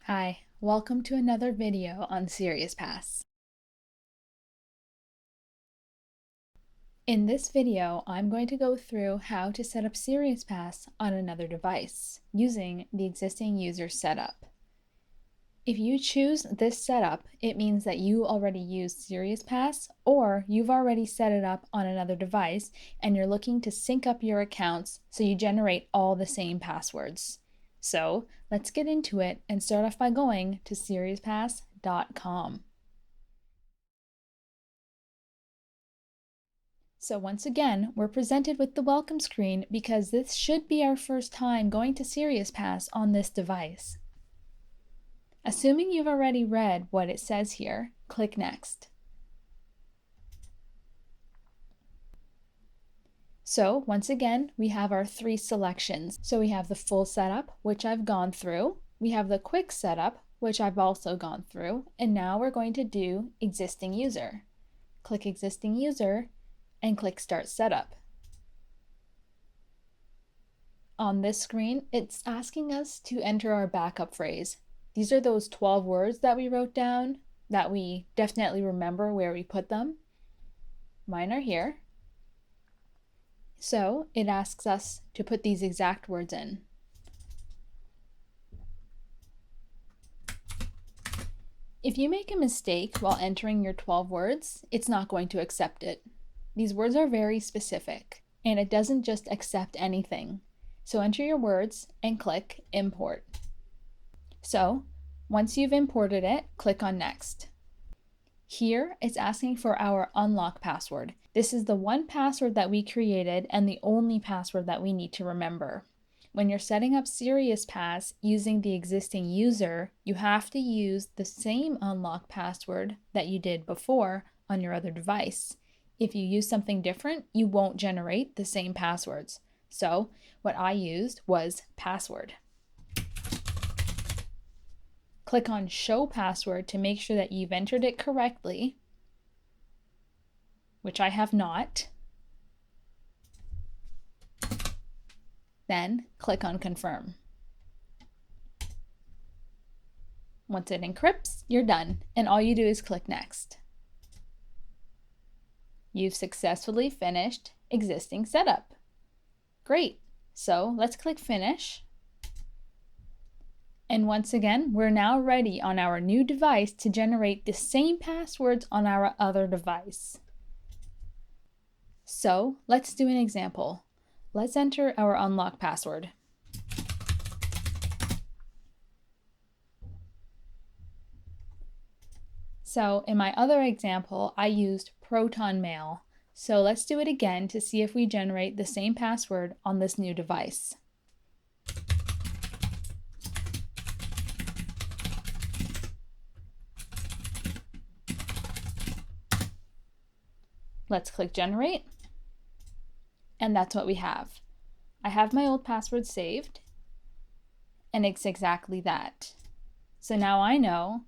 Hi, welcome to another video on SrsPass. In this video, I'm going to go through how to set up SrsPass on another device using the existing user setup. If you choose this setup, it means that you already use SrsPass or you've already set it up on another device and you're looking to sync up your accounts so you generate all the same passwords. So let's get into it and start off by going to SrsPass.com. So once again, we're presented with the welcome screen because this should be our first time going to SrsPass on this device. Assuming you've already read what it says here, click Next. So once again, we have our three selections. So we have the full setup, which I've gone through. We have the quick setup, which I've also gone through. And now we're going to do existing user. Click existing user and click Start Setup. On this screen, it's asking us to enter our backup phrase. These are those 12 words that we wrote down that we definitely remember where we put them. Mine are here. So it asks us to put these exact words in. If you make a mistake while entering your 12 words, it's not going to accept it. These words are very specific, and it doesn't just accept anything. So enter your words and click Import. So once you've imported it, click on Next. Here, it's asking for our unlock password. This is the one password that we created and the only password that we need to remember. When you're setting up SrsPass using the existing user, you have to use the same unlock password that you did before on your other device. If you use something different, you won't generate the same passwords. So what I used was password. Click on Show Password to make sure that you've entered it correctly, which I have not. Then click on Confirm. Once it encrypts, you're done, and all you do is click Next. You've successfully finished existing setup. Great, so let's click Finish. And once again, we're now ready on our new device to generate the same passwords on our other device. So let's do an example. Let's enter our unlock password. So in my other example, I used Proton Mail. So let's do it again to see if we generate the same password on this new device. Let's click Generate. And that's what we have. I have my old password saved, and it's exactly that. So now I know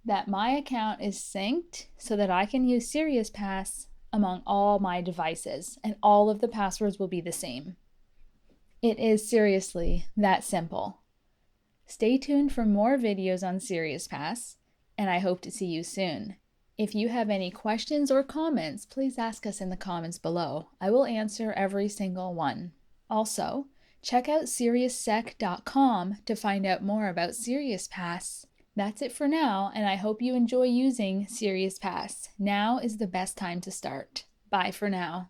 that my account is synced so that I can use SrsPass among all my devices, and all of the passwords will be the same. It is seriously that simple. Stay tuned for more videos on SrsPass, and I hope to see you soon. If you have any questions or comments, please ask us in the comments below. I will answer every single one. Also, check out SiriusSec.com to find out more about SrsPass. That's it for now, and I hope you enjoy using SrsPass. Now is the best time to start. Bye for now.